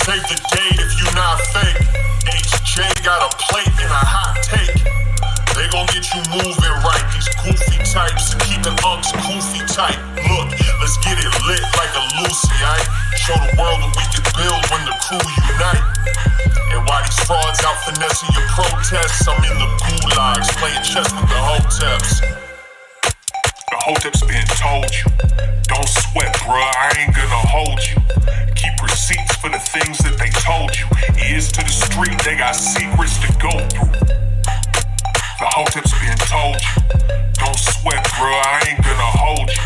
Save the date if you not fake. HJ got a plate and a hot take. They gon' get you moving right. These goofy types and keeping unks goofy tight. Look, let's get it lit like a Lucy, aight? Show the world what we can build when the crew unite. And while these frauds out finessing your protests, I'm in the gulags playing chess with the Hoteps. The Hotep's been told you. Don't sweat, bruh, I ain't gonna hold you. Keep receipts for the things that they told you. Ears to the street, they got secrets to go through. The Hotep's been told you. Don't sweat, bruh, I ain't gonna hold you.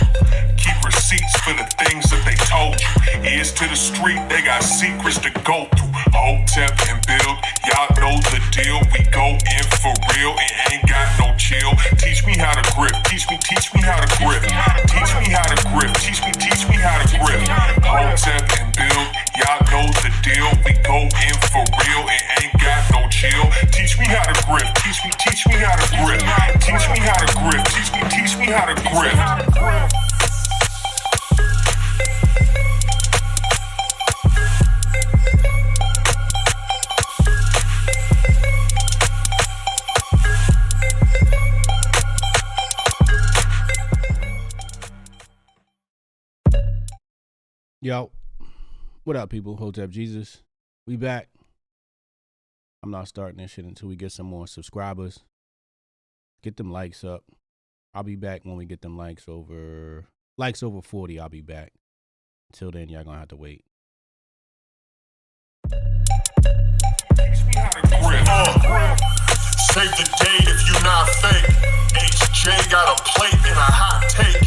Keep receipts for the things that they told you. Ears to the street, they got secrets to go through. Hotep and build, y'all know the deal. We go in for real and ain't got no chill. Teach me how to grip, teach me how to grip. Teach me how to grip, teach me how to grip. Hotep and build, y'all know the deal. We go in for real and ain't got no chill. Teach me how to grip, teach me how to grip. Teach me how to grip, teach me how to grip. Yo, what up, people? Hotep Jesus. We back. I'm not starting this shit until we get some more subscribers. Get them likes up. I'll be back when we get them likes over 40. I'll be back. Until then, y'all gonna have to wait. Save the date if you not fake. HJ got a plate and a hot take.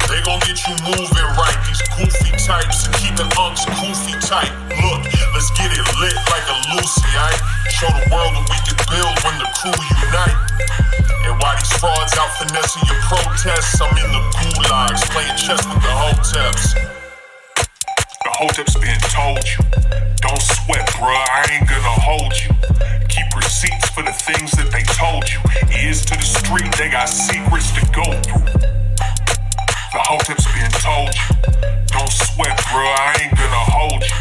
They gon' get you moving right. These goofy types and keeping unks goofy tight. Look, let's get it lit like a Lucy, aight? Show the world what we can build when the crew unite. And while these frauds out finessing your protests, I'm in the gulags playing chess with the Hoteps. The Hotep's been told you. Don't sweat, bruh, I ain't gonna hold you. Keep receipts for the things that they told you. Ears to the street, they got secrets to go through. The Hotep's been told you. Don't sweat, bruh, I ain't gonna hold you.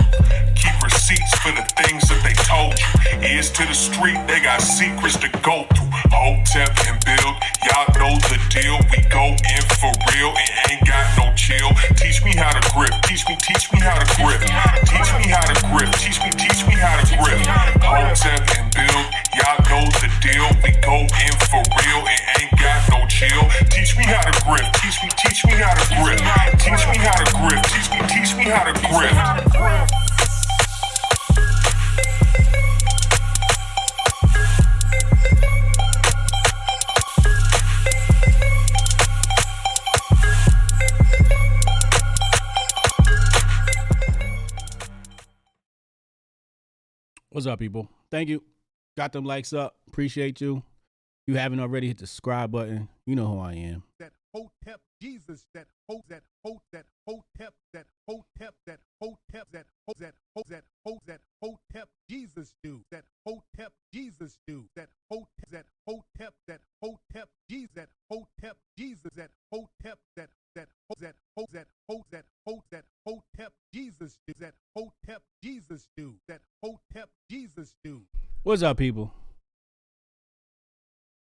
Keep receipts for the things that they told you. Ears to the street, they got secrets to go through. Hotep and build, y'all know the deal. We go in for real and ain't got no chill. Teach me how to grip, teach me how to grip. Teach me how to grip, teach me how to grip. Hotep and build, y'all know the deal. We go in for real and ain't got no chill. Teach me how to grip, teach me how to grip. Teach me how to grip, teach me how to grip. What's up, people? Thank you. Got them likes up. Appreciate you. You haven't already, hit the subscribe button. You know who I am. That Hotep Jesus, that Hotep, that Hotep, that Hotep, that Hotep, that Hotep Jesus do, that Hotep Jesus do, that Hotep, that Hotep Jesus, that Hotep Jesus, that Hotep, that Hotep Jesus do, that Hotep Jesus do, that Hotep Jesus do. What's up, people?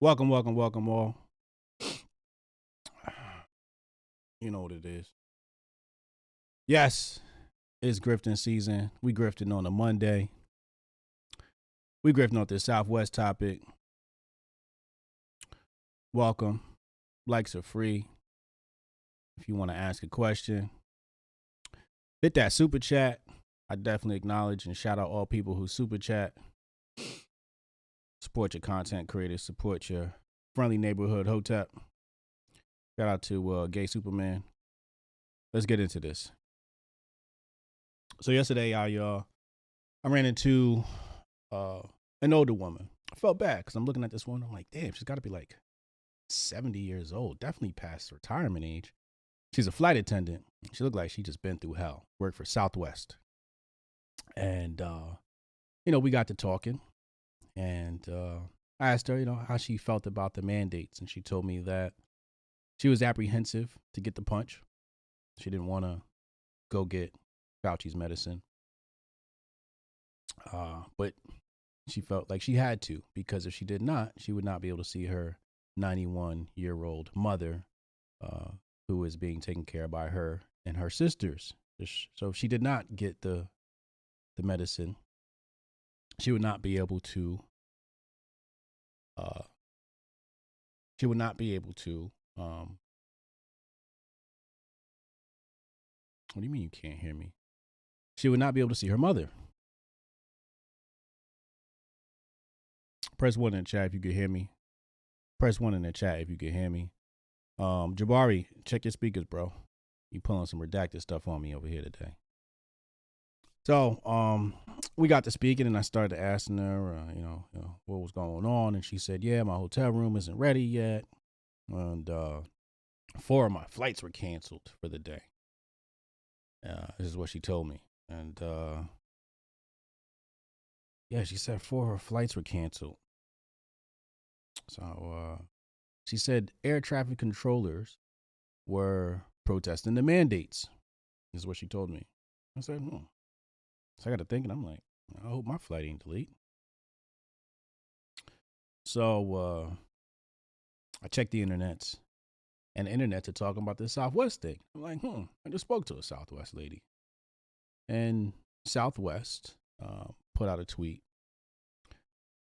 Welcome all. You know what it is. Yes, it's grifting season. We grifting on a Monday. We grifting on this Southwest topic. Welcome. Likes are free. If you want to ask a question, hit that super chat. I definitely acknowledge and shout out all people who super chat. Support your content creators. Support your friendly neighborhood Hotep. Shout out to Gay Superman. Let's get into this. So yesterday, I ran into an older woman. I felt bad because I'm looking at this woman. I'm like, damn, she's got to be like 70 years old. Definitely past retirement age. She's a flight attendant. She looked like she just been through hell. Worked for Southwest. And, we got to talking. And I asked her, how she felt about the mandates. And she told me that she was apprehensive to get the punch. She didn't want to go get Fauci's medicine. But she felt like she had to, because if she did not, she would not be able to see her 91-year-old mother, who is being taken care of by her and her sisters. So if she did not get the medicine, she would not be able to. She would not be able to. What do you mean you can't hear me? She would not be able to see her mother. Press 1 in the chat if you could hear me. Press 1 in the chat if you could hear me. Jabari, check your speakers, bro. You pulling some redacted stuff on me over here today. So, we got to speaking, and I started asking her, what was going on, and she said, "Yeah, my hotel room isn't ready yet, and 4 of my flights were canceled for the day." This is what she told me, and yeah, she said 4 of her flights were canceled. So, she said air traffic controllers were protesting the mandates. This is what she told me. I said, So I got to thinking, I'm like, I hope my flight ain't delayed. So I checked the internets, and the internets are talking about this Southwest thing. I'm like, I just spoke to a Southwest lady. And Southwest put out a tweet.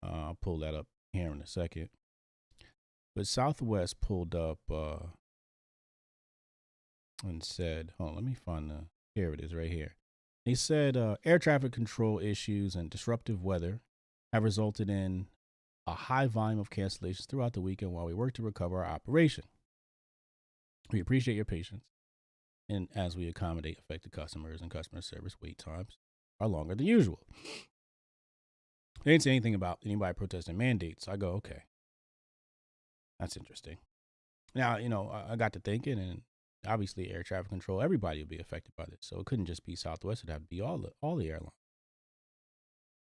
I'll pull that up here in a second. But Southwest pulled up and said, let me find here it is right here. He said air traffic control issues and disruptive weather have resulted in a high volume of cancellations throughout the weekend while we work to recover our operation. We appreciate your patience, and as we accommodate affected customers and customer service wait times are longer than usual. They didn't say anything about anybody protesting mandates. I go, okay, that's interesting. Now, I got to thinking, and obviously air traffic control, everybody would be affected by this. So it couldn't just be Southwest. It'd have to be all the airlines.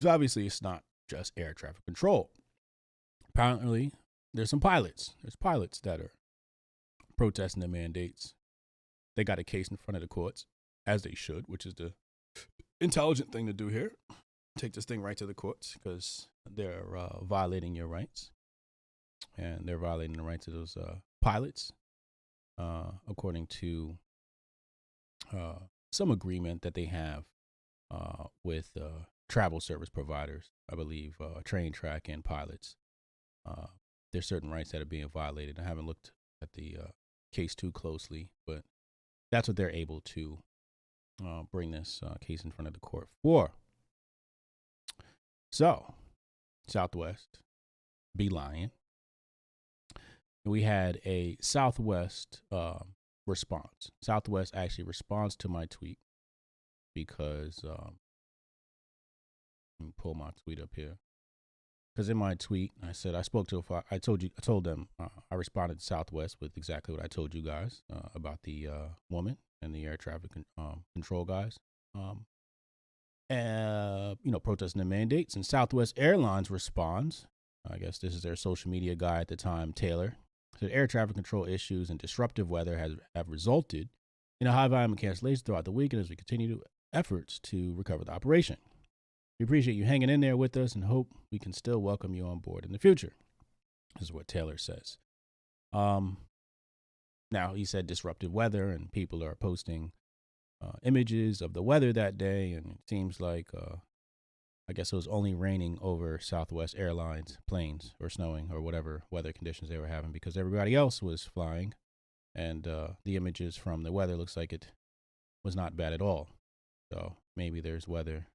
So obviously it's not just air traffic control. Apparently there's some pilots. There's pilots that are protesting the mandates. They got a case in front of the courts, as they should, which is the intelligent thing to do here. Take this thing right to the courts, because they're violating your rights. And they're violating the rights of those pilots. According to some agreement that they have with travel service providers, I believe, train, track, and pilots. There's certain rights that are being violated. I haven't looked at the case too closely, but that's what they're able to bring this case in front of the court for. So, Southwest be lying. We had a Southwest response. Southwest actually responds to my tweet because let me pull my tweet up here. Because in my tweet, I said I told them I responded to Southwest with exactly what I told you guys about the woman and the air traffic control guys, protesting the mandates. And Southwest Airlines responds. I guess this is their social media guy at the time, Taylor. Said air traffic control issues and disruptive weather have resulted in a high volume of cancellations throughout the weekend as we continue efforts to recover the operation. We appreciate you hanging in there with us and hope we can still welcome you on board in the future. This is what Taylor says. Now, he said disruptive weather, and people are posting images of the weather that day, and it seems like I guess it was only raining over Southwest Airlines planes, or snowing, or whatever weather conditions they were having, because everybody else was flying. And the images from the weather looks like it was not bad at all. So maybe there's weather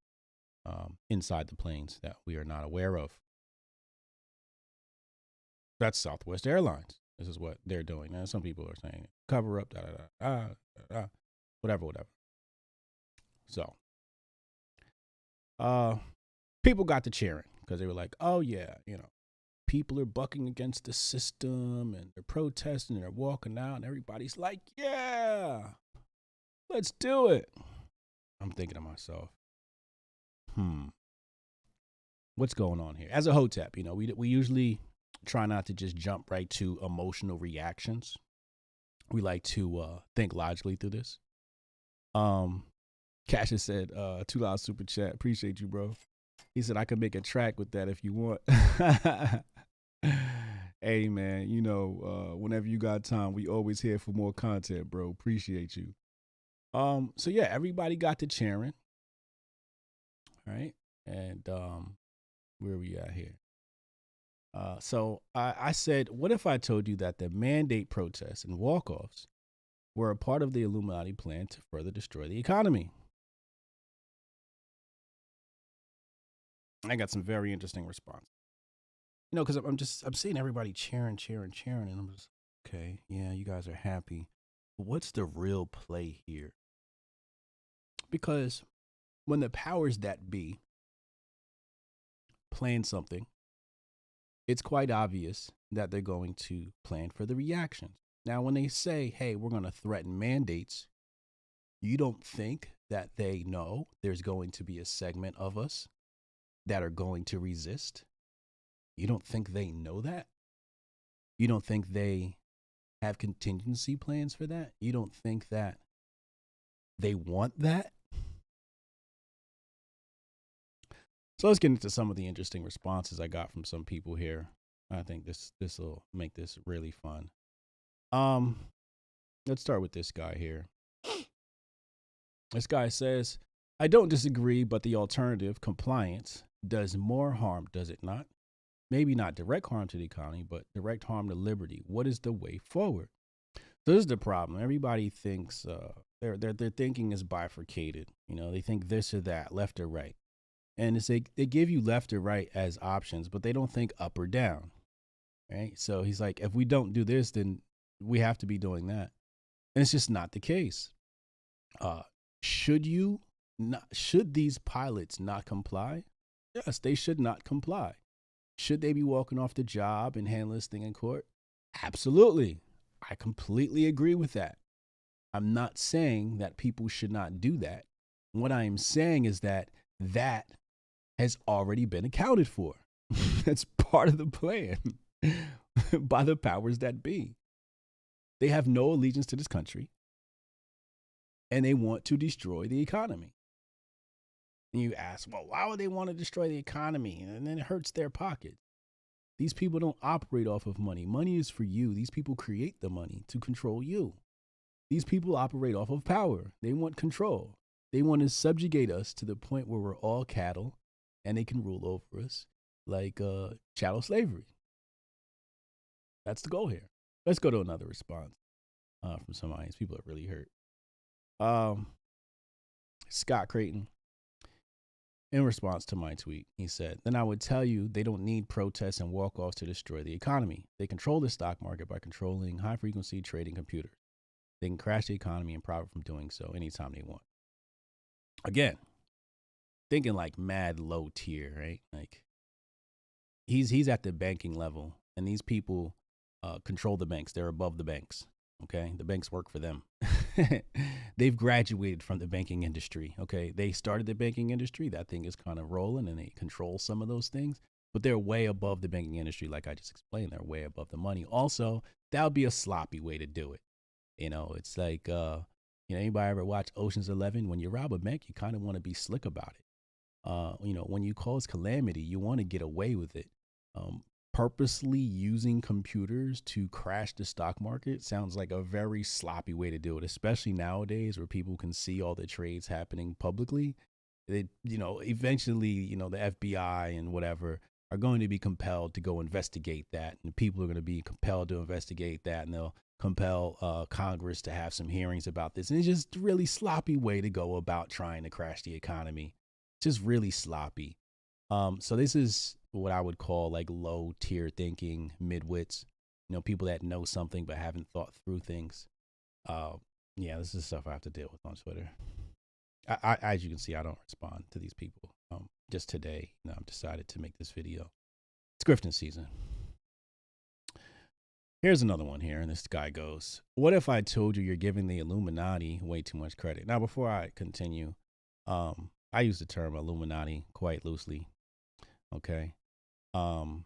inside the planes that we are not aware of. That's Southwest Airlines. This is what they're doing. Now, some people are saying cover up, whatever. So, people got to cheering because they were like, oh, yeah, people are bucking against the system and they're protesting and they're walking out and everybody's like, yeah, let's do it. I'm thinking to myself, what's going on here? As a Hotep, we usually try not to just jump right to emotional reactions. We like to think logically through this. Cassius said, $2 super chat. Appreciate you, bro. He said I could make a track with that if you want. Hey man, you know, whenever you got time, we always here for more content, bro. Appreciate you. So yeah, everybody got to cheering. Right? And where we at here? So I said, what if I told you that the mandate protests and walk-offs were a part of the Illuminati plan to further destroy the economy? I got some very interesting response. You know, because I'm seeing everybody cheering, and I'm just, okay, yeah, you guys are happy. But what's the real play here? Because when the powers that be plan something, it's quite obvious that they're going to plan for the reactions. Now, when they say, hey, we're going to threaten mandates, you don't think that they know there's going to be a segment of us that are going to resist? You don't think they know that? You don't think they have contingency plans for that? You don't think that they want that? So let's get into some of the interesting responses I got from some people here. I think this will make this really fun. Let's start with this guy here. This guy says, I don't disagree, but the alternative, compliance, does more harm, does it not? Maybe not direct harm to the economy, but direct harm to liberty. What is the way forward? So this is the problem. Everybody thinks their thinking is bifurcated. You know, they think this or that, left or right. And it's they give you left or right as options, but they don't think up or down. Right? So he's like, if we don't do this, then we have to be doing that. And it's just not the case. Should these pilots not comply? Yes, they should not comply. Should they be walking off the job and handling this thing in court? Absolutely. I completely agree with that. I'm not saying that people should not do that. What I am saying is that has already been accounted for. That's part of the plan by the powers that be. They have no allegiance to this country, and they want to destroy the economy. And you ask, well, why would they want to destroy the economy? And then it hurts their pockets. These people don't operate off of money. Money is for you. These people create the money to control you. These people operate off of power. They want control. They want to subjugate us to the point where we're all cattle and they can rule over us like chattel slavery. That's the goal here. Let's go to another response from some audience. People are really hurt. Scott Creighton, in response to my tweet, he said, then I would tell you they don't need protests and walk-offs to destroy the economy. They control the stock market by controlling high-frequency trading computers. They can crash the economy and profit from doing so anytime they want. Again, thinking like mad low tier, right? Like he's at the banking level, and these people control the banks. They're above the banks. Okay, the banks work for them. They've graduated from the banking industry. Okay, they started the banking industry. That thing is kind of rolling, and they control some of those things. But they're way above the banking industry, like I just explained. They're way above the money. Also, that would be a sloppy way to do it. You know, it's like, anybody ever watch Ocean's 11? When you rob a bank, you kind of want to be slick about it. When you cause calamity, you want to get away with it. Purposely using computers to crash the stock market sounds like a very sloppy way to do it, especially nowadays where people can see all the trades happening publicly. Eventually, the FBI and whatever are going to be compelled to go investigate that. And people are going to be compelled to investigate that, and they'll compel Congress to have some hearings about this. And it's just a really sloppy way to go about trying to crash the economy. Just really sloppy. So this is what I would call like low tier thinking, midwits, people that know something but haven't thought through things. This is stuff I have to deal with on Twitter. I as you can see, I don't respond to these people. Just today, I've decided to make this video. It's grifting season. Here's another one here, and this guy goes, what if I told you you're giving the Illuminati way too much credit? Now, before I continue, I use the term Illuminati quite loosely. Okay. Hold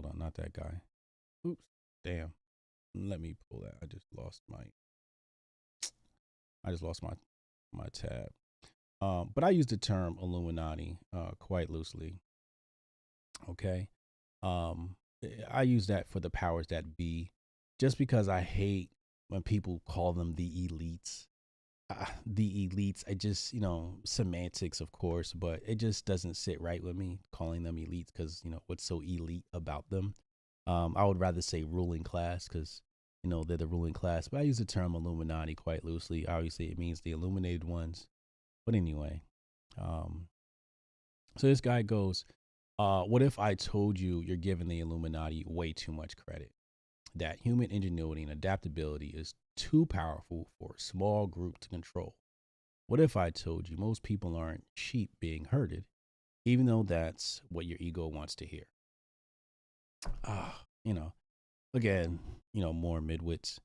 on, not that guy. Oops, damn. Let me pull that. I just lost my tab. But I use the term Illuminati quite loosely. Okay. Um, I use that for the powers that be, just because I hate when people call them the elites. The elites, I just, semantics, of course, but it just doesn't sit right with me calling them elites because, what's so elite about them? I would rather say ruling class because, they're the ruling class, but I use the term Illuminati quite loosely. Obviously, it means the illuminated ones. But anyway, um, so this guy goes, what if I told you you're giving the Illuminati way too much credit? That human ingenuity and adaptability is too powerful for a small group to control. What if I told you most people aren't sheep being herded, even though that's what your ego wants to hear? Ah, again, more midwits.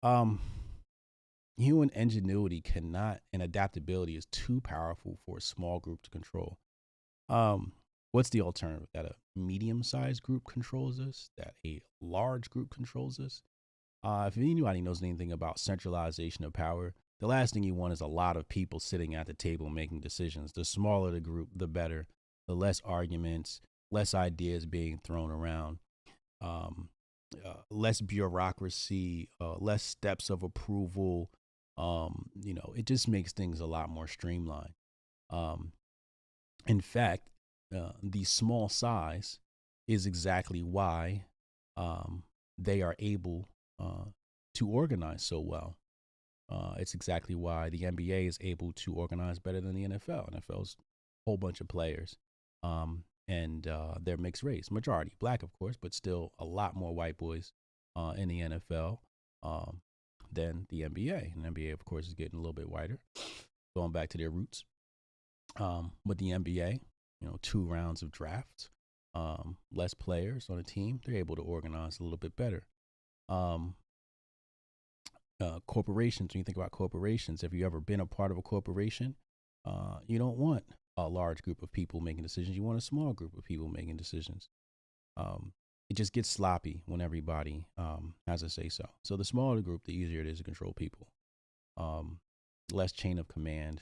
Um, Human ingenuity cannot and adaptability is too powerful for a small group to control. Um, what's the alternative? That a medium-sized group controls us? That a large group controls us? If anybody knows anything about centralization of power, the last thing you want is a lot of people sitting at the table making decisions. The smaller the group, the better. The less arguments, less ideas being thrown around, less bureaucracy, less steps of approval. It just makes things a lot more streamlined. Um, in fact, the small size is exactly why they are able to organize so well. It's exactly why the NBA is able to organize better than the NFL. NFL's a whole bunch of players, and they're mixed race, majority black, of course, but still a lot more white boys in the NFL than the NBA. And the NBA, of course, is getting a little bit whiter, going back to their roots. But the NBA, 2 rounds of drafts, less players on a team, they're able to organize a little bit better. Corporations, when you think about corporations, have you ever been a part of a corporation? You don't want a large group of people making decisions. You want a small group of people making decisions. It just gets sloppy when everybody has a say so. So the smaller the group, the easier it is to control people. Less chain of command,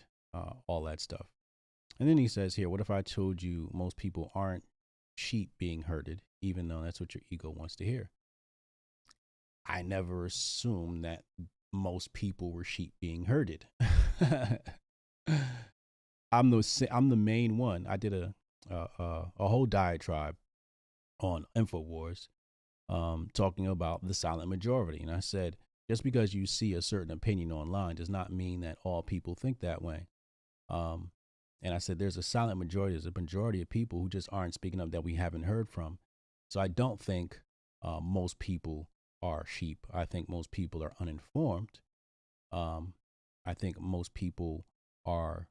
all that stuff. And then he says here, what if I told you most people aren't sheep being herded, even though that's what your ego wants to hear? I never assumed that most people were sheep being herded. I'm the main one. I did a whole diatribe on InfoWars, talking about the silent majority, and I said just because you see a certain opinion online does not mean that all people think that way. And I said there's a silent majority, there's a majority of people who just aren't speaking up that we haven't heard from. So I don't think most people are sheep. I think most people are uninformed. I think most people are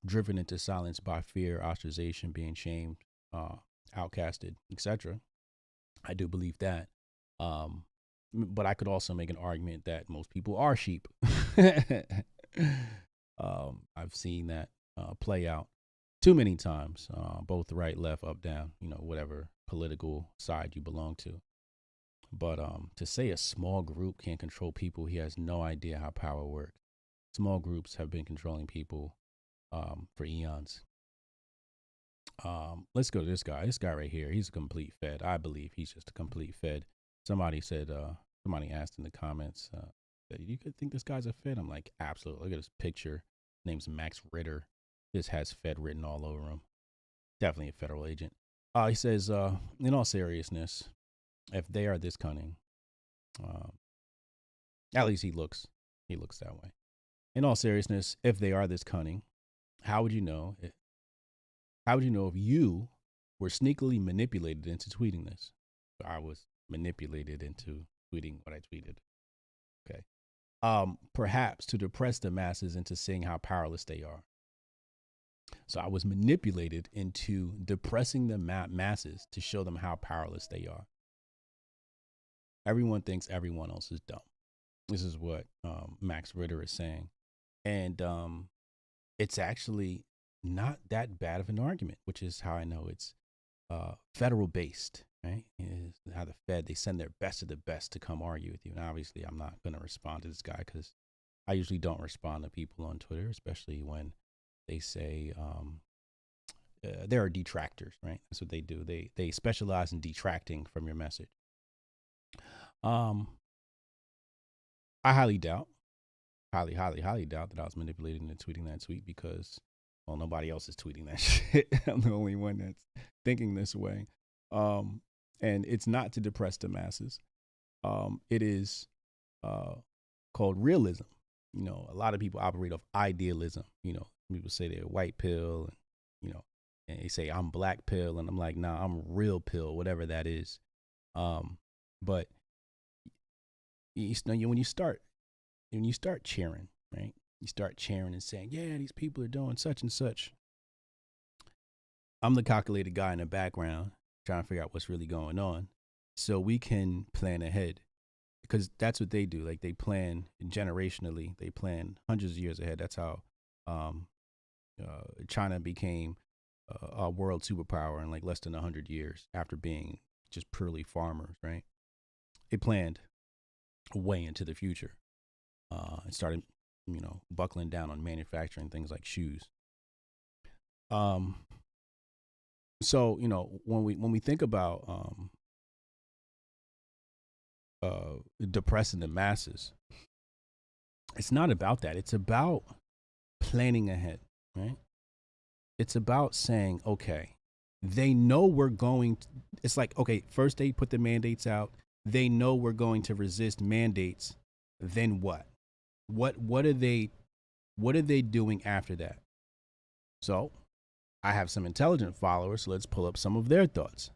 driven into silence by fear, ostracization, being shamed, outcasted, etc. I do believe that. But I could also make an argument that most people are sheep. I've seen that play out too many times, both right, left, up, down, whatever political side you belong to. But to say a small group can't control people, he has no idea how power works. Small groups have been controlling people for eons. Let's go to this guy. This guy right here, he's a complete fed. I believe he's just a complete fed. Somebody said, somebody asked in the comments, you could think this guy's a fed? I'm like, absolutely. Look at his picture. His name's Max Ritter. This has fed written all over him. Definitely a federal agent. He says, in all seriousness, if they are this cunning, at least he looks that way. In all seriousness, if they are this cunning, how would you know? How would you know if you were sneakily manipulated into tweeting this? I was manipulated into tweeting what I tweeted. Okay. Perhaps to depress the masses into seeing how powerless they are. So I was manipulated into depressing the masses to show them how powerless they are. Everyone thinks everyone else is dumb. This is what Max Ritter is saying. And it's actually not that bad of an argument, which is how I know it's federal based, right? Is how the Fed, they send their best of the best to come argue with you. And obviously I'm not going to respond to this guy because I usually don't respond to people on Twitter, especially when They say there are detractors, right? That's what they do. They specialize in detracting from your message. I highly doubt, highly doubt that I was manipulated into tweeting that tweet because, well, nobody else is tweeting that shit. I'm the only one that's thinking this way. And it's not to depress the masses. It is called realism. You know, a lot of people operate off idealism. You know, people say they're white pill, and you know, and they say I'm black pill, and I'm like, nah, I'm real pill, whatever that is. But you know, when you start cheering, right? You start cheering and saying, yeah, these people are doing such and such. I'm the calculated guy in the background trying to figure out what's really going on so we can plan ahead, because that's what they do. Like, they plan generationally. They plan hundreds of years ahead. That's how China became a world superpower in like less than 100 years after being just purely farmers, right? They planned way into the future and started, you know, buckling down on manufacturing things like shoes. So, you know, when we think about depressing the masses, it's not about that. It's about planning ahead, right? It's about saying, okay, they know we're going to, it's like, okay, first they put the mandates out. They know we're going to resist mandates. Then what? What are they doing after that? So I have some intelligent followers, so let's pull up some of their thoughts,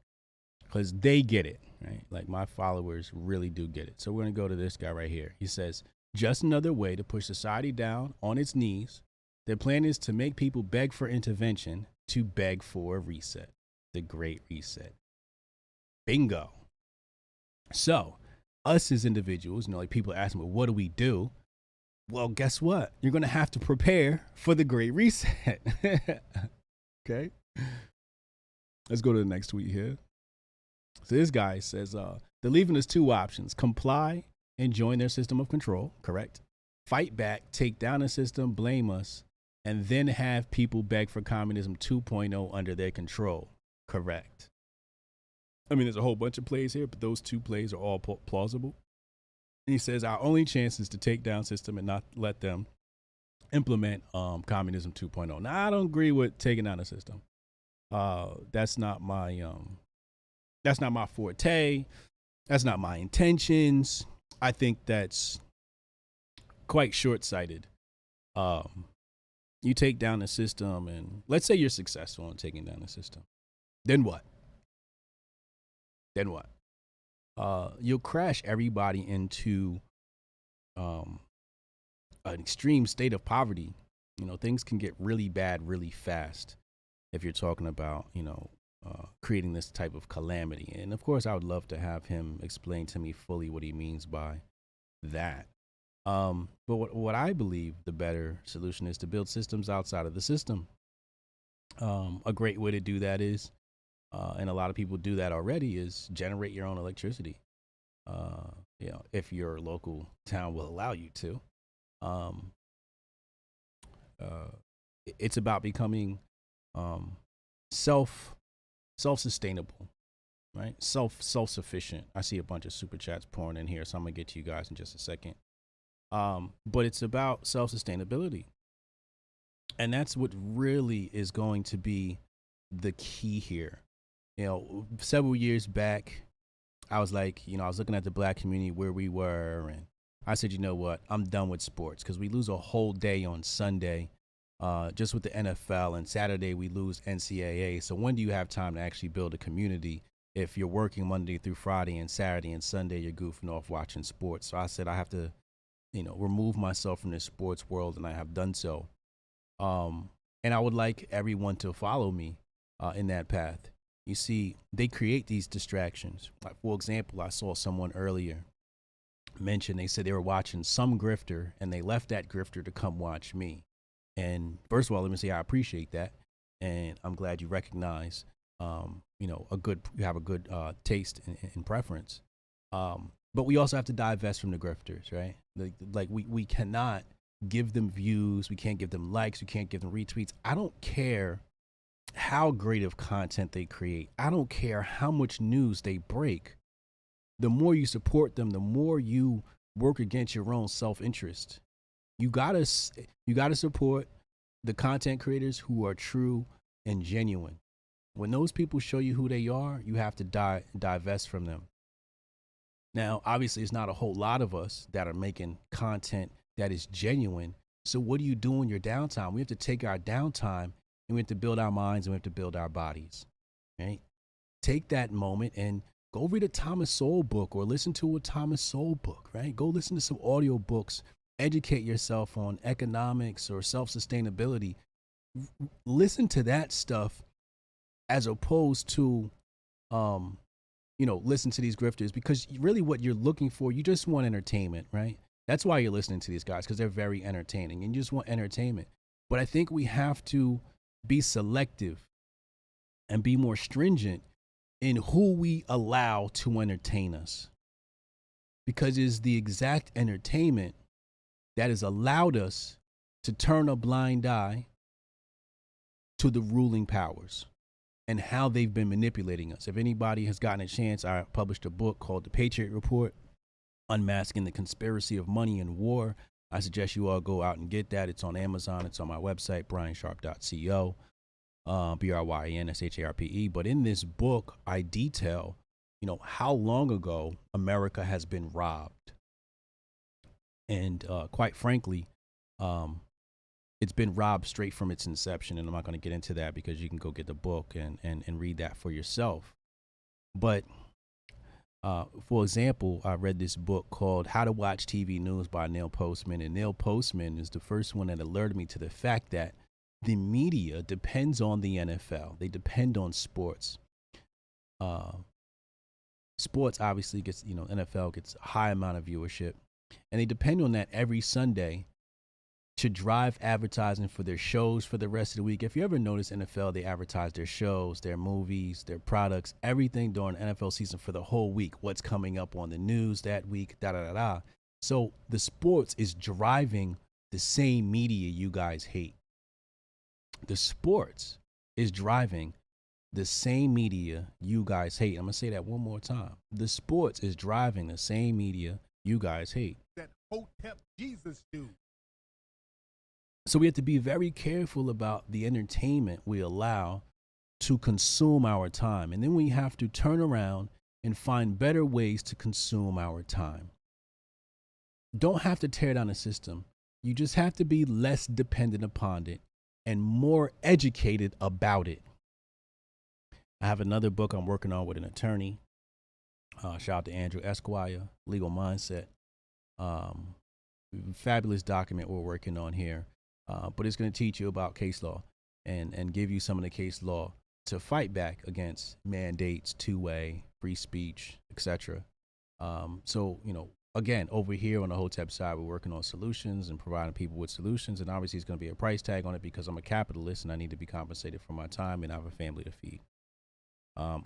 because they get it, right? Like, my followers really do get it. So we're going to go to this guy right here. He says, just another way to push society down on its knees. Their plan is to make people beg for intervention, to beg for a reset. The Great Reset. Bingo. So us as individuals, you know, like, people ask me, well, what do we do? Well, guess what? You're going to have to prepare for the Great Reset. Okay. Let's go to the next tweet here. So this guy says, they're leaving us two options: comply and join their system of control. Correct. Fight back, take down the system, blame us, and then have people beg for communism 2.0 under their control. Correct. I mean, there's a whole bunch of plays here, but those two plays are all plausible. And he says our only chance is to take down system and not let them implement communism 2.0. Now, I don't agree with taking down the system. That's not my forte. That's not my intentions. I think that's quite short-sighted. You take down the system, and let's say you're successful in taking down the system. Then what? You'll crash everybody into an extreme state of poverty. You know, things can get really bad really fast if you're talking about, you know, creating this type of calamity. And of course, I would love to have him explain to me fully what he means by that. But what I believe the better solution is to build systems outside of the system. A great way to do that is, and a lot of people do that already, is generate your own electricity. You know, if your local town will allow you to. It's about becoming self-sustainable, right? Self-sufficient. I see a bunch of super chats pouring in here, so I'm gonna get to you guys in just a second. But it's about self-sustainability, and that's what really is going to be the key here. You know, several years back, I was like, you know, I was looking at the black community where we were, and I said, you know what, I'm done with sports, because we lose a whole day on Sunday just with the NFL, and Saturday we lose NCAA. So when do you have time to actually build a community if you're working Monday through Friday, and Saturday and Sunday you're goofing off watching sports? So I said I have to, you know, remove myself from this sports world, and I have done so. And I would like everyone to follow me in that path. You see, they create these distractions. Like, for example, I saw someone earlier mention, they said they were watching some grifter, and they left that grifter to come watch me. And first of all, let me say I appreciate that, and I'm glad you recognize, you know, you have a good taste and preference. But we also have to divest from the grifters, right? Like we cannot give them views. We can't give them likes. We can't give them retweets. I don't care how great of content they create. I don't care how much news they break. The more you support them, the more you work against your own self-interest. You gotta support the content creators who are true and genuine. When those people show you who they are, you have to divest from them. Now, obviously, it's not a whole lot of us that are making content that is genuine. So what do you do in your downtime? We have to take our downtime and we have to build our minds and we have to build our bodies, right? Take that moment and go read a Thomas Sowell book or listen to a Thomas Sowell book, right? Go listen to some audio books, educate yourself on economics or self-sustainability. Listen to that stuff as opposed to, listen to these grifters, because really what you're looking for, you just want entertainment, right? That's why you're listening to these guys, because they're very entertaining and you just want entertainment. But I think we have to be selective and be more stringent in who we allow to entertain us, because it's the exact entertainment that has allowed us to turn a blind eye to the ruling powers and how they've been manipulating us. If anybody has gotten a chance, I published a book called The Patriot Report, Unmasking the Conspiracy of Money and War. I suggest you all go out and get that. It's on Amazon. It's on my website, briansharp.co, BRYANSHARPE. But in this book, I detail, how long ago America has been robbed. And quite frankly, it's been robbed straight from its inception. And I'm not going to get into that because you can go get the book and read that for yourself. But for example, I read this book called How to Watch TV News by Neil Postman. And Neil Postman is the first one that alerted me to the fact that the media depends on the NFL. They depend on sports. Sports obviously gets, NFL gets a high amount of viewership. And they depend on that every Sunday to drive advertising for their shows for the rest of the week. If you ever notice NFL, they advertise their shows, their movies, their products, everything during NFL season for the whole week. What's coming up on the news that week, da-da-da-da. So the sports is driving the same media you guys hate. The sports is driving the same media you guys hate. I'm going to say that one more time. The sports is driving the same media you guys hate. That Hotep Jesus dude. So we have to be very careful about the entertainment we allow to consume our time. And then we have to turn around and find better ways to consume our time. Don't have to tear down the system. You just have to be less dependent upon it and more educated about it. I have another book I'm working on with an attorney. Shout out to Andrew Esquire, Legal Mindset. Fabulous document we're working on here. But it's going to teach you about case law and give you some of the case law to fight back against mandates, two-way, free speech, etc. So, again, over here on the Hotep side, we're working on solutions and providing people with solutions. And obviously, it's going to be a price tag on it because I'm a capitalist and I need to be compensated for my time and I have a family to feed.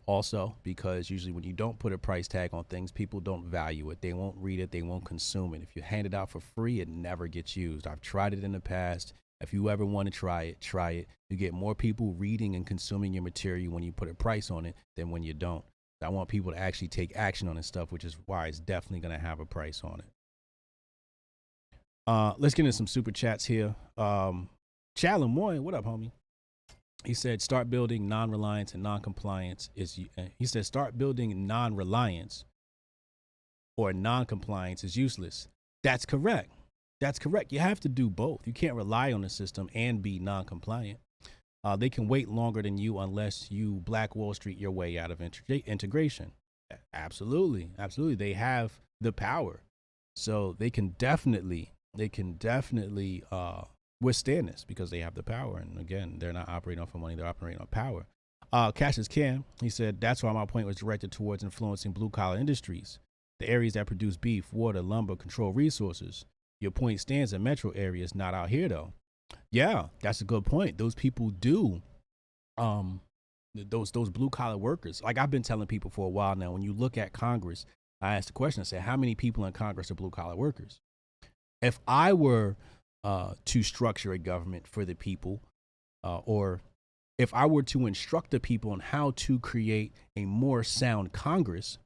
Also, because usually when you don't put a price tag on things, people don't value it. They won't read it. They won't consume it. If you hand it out for free, it never gets used. I've tried it in the past. If you ever want to try it, try it. You get more people reading and consuming your material when you put a price on it than when you don't. I want people to actually take action on this stuff, which is why it's definitely going to have a price on it. Let's get into some super chats here. Chad Lemoyne, what up, homie? He said, start building non-reliance and non-compliance he said, start building non-reliance or non-compliance is useless. That's correct. That's correct. You have to do both. You can't rely on the system and be non-compliant. They can wait longer than you unless you Black Wall Street your way out of integration. Absolutely. Absolutely. They have the power. So they can definitely withstand this because they have the power. And again, they're not operating off of money. They're operating on power. Cassius Cam, he said, that's why my point was directed towards influencing blue collar industries, the areas that produce beef, water, lumber, control resources. Your point stands in metro areas, not out here though. Yeah, that's a good point. Those people do, those blue collar workers. Like I've been telling people for a while now, when you look at Congress, I asked the question, I said, how many people in Congress are blue collar workers? If I were to structure a government for the people, or if I were to instruct the people on how to create a more sound Congress,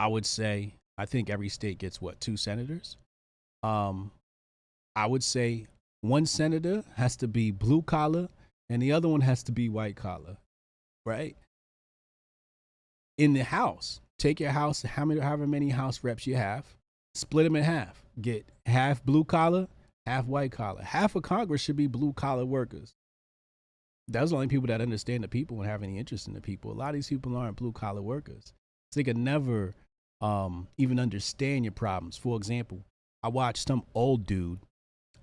I would say I think every state gets what, 2 senators. I would say one senator has to be blue collar and the other one has to be white collar, right? In the House, take your House, however many House reps you have, split them in half. Get half blue collar, half white collar. Half of Congress should be blue collar workers. Those are the only people that understand the people and have any interest in the people. A lot of these people aren't blue collar workers. So they could never even understand your problems. For example, I watched some old dude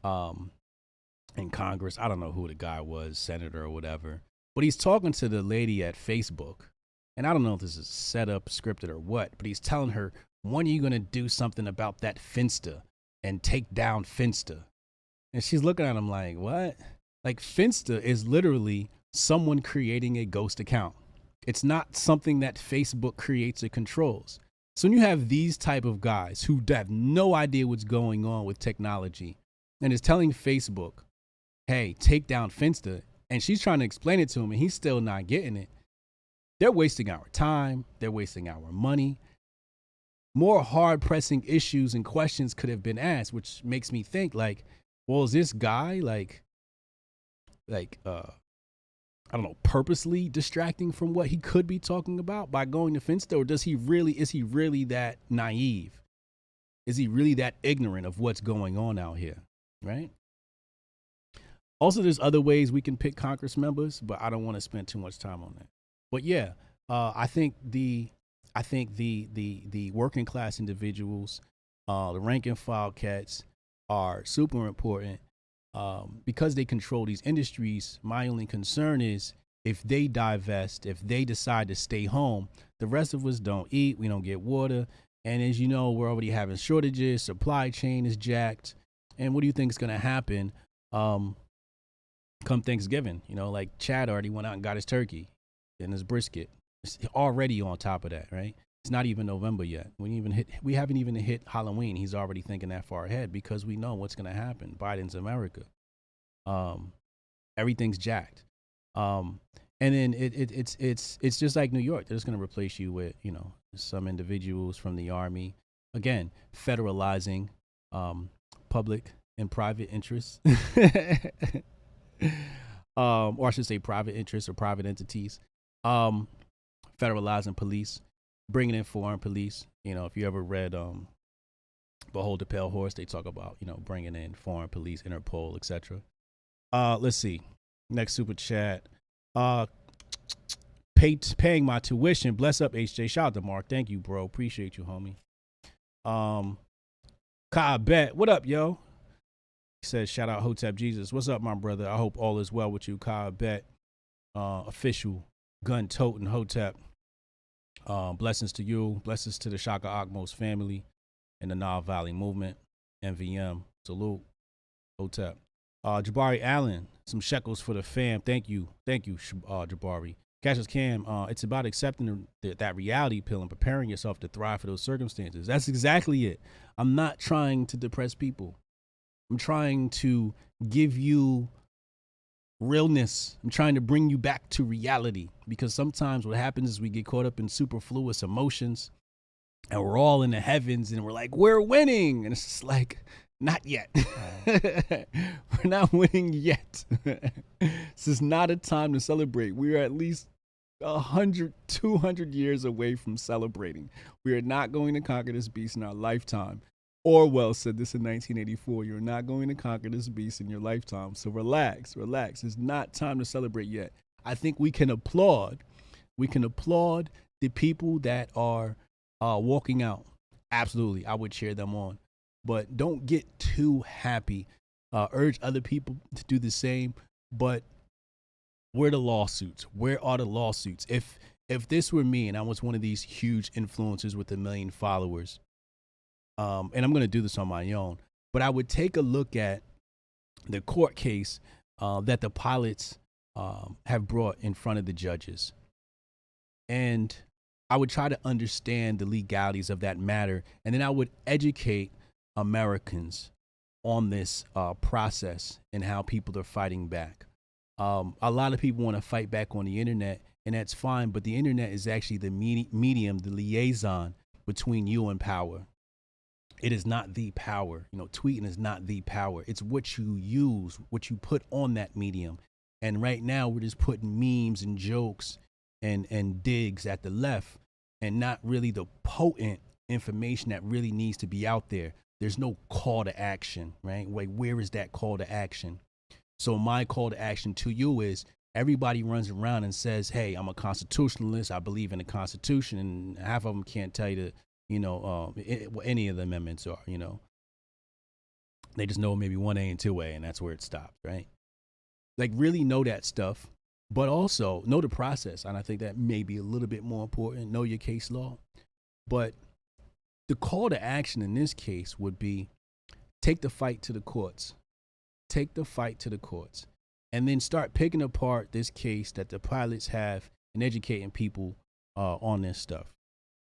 in Congress. I don't know who the guy was, senator or whatever, but he's talking to the lady at Facebook. And I don't know if this is set up, scripted or what, but he's telling her, when are you going to do something about that Finsta and take down Finsta? And she's looking at him like, what? Like, Finsta is literally someone creating a ghost account. It's not something that Facebook creates or controls. So when you have these type of guys who have no idea what's going on with technology and is telling Facebook, hey, take down Finsta, and she's trying to explain it to him and he's still not getting it, they're wasting our time. They're wasting our money. More hard-pressing issues and questions could have been asked, which makes me think, like, well, is this guy like I don't know, purposely distracting from what he could be talking about by going to Finsta, or is he really that naive? Is he really that ignorant of what's going on out here, right? Also, there's other ways we can pick Congress members, but I don't want to spend too much time on that. But yeah, I think the working class individuals, the rank and file cats are super important. Because they control these industries. My only concern is if they divest, if they decide to stay home, the rest of us don't eat, we don't get water. And as you know, we're already having shortages, supply chain is jacked. And what do you think is going to happen come Thanksgiving? You know, like Chad already went out and got his turkey and his brisket. It's already on top of that, right? It's not even November yet. We haven't even hit Halloween. He's already thinking that far ahead because we know what's going to happen. Biden's America. Everything's jacked. And then it's just like New York. They're just going to replace you with, you know, some individuals from the army. Again, federalizing public and private interests. Or I should say private interests or private entities. Federalizing police. Bringing in foreign police. You know, if you ever read Behold the Pale Horse, they talk about, you know, bringing in foreign police, Interpol, etc. Let's see. Next super chat. Paying my tuition. Bless up, HJ. Shout out to Mark. Thank you, bro. Appreciate you, homie. Kai Bet. What up, yo? He says, shout out Hotep Jesus. What's up, my brother? I hope all is well with you, Kai Bet. Official gun toting Hotep. Blessings to you. Blessings to the Shaka Akmos family and the Nile Valley movement. MVM. Salute. Hotep. Jabari Allen, some shekels for the fam. Thank you. Thank you, Jabari. Cassius Cam, it's about accepting that reality pill and preparing yourself to thrive for those circumstances. That's exactly it. I'm not trying to depress people. I'm trying to give you realness. I'm trying to bring you back to reality, because sometimes what happens is we get caught up in superfluous emotions and we're all in the heavens and we're like, we're winning. And it's just like, not yet. We're not winning yet. This is not a time to celebrate. We are at least 100, 200 years away from celebrating. We are not going to conquer this beast in our lifetime. Orwell said this in 1984. You're not going to conquer this beast in your lifetime. So relax. It's not time to celebrate yet. I think we can applaud. We can applaud the people that are walking out. Absolutely. I would cheer them on. But don't get too happy. Urge other people to do the same. But where are the lawsuits? Where are the lawsuits? If this were me and I was one of these huge influencers with 1 million followers, and I'm going to do this on my own, but I would take a look at the court case that the pilots have brought in front of the judges. And I would try to understand the legalities of that matter. And then I would educate Americans on this process and how people are fighting back. A lot of people want to fight back on the internet, and that's fine, but the internet is actually the medium, the liaison between you and power. It is not the power. Tweeting is not the power. It's what you use, what you put on that medium. And right now we're just putting memes and jokes and digs at the left, and not really the potent information that really needs to be out there. There's no call to action, right? Like, where is that call to action? So my call to action to you is, everybody runs around and says, hey, I'm a constitutionalist, I believe in the Constitution, and half of them can't tell you what any of the amendments are. They just know maybe 1A and 2A, and that's where it stops, right? Like, really know that stuff, but also know the process. And I think that may be a little bit more important. Know your case law. But the call to action in this case would be, take the fight to the courts. Take the fight to the courts. And then start picking apart this case that the pilots have and educating people on this stuff.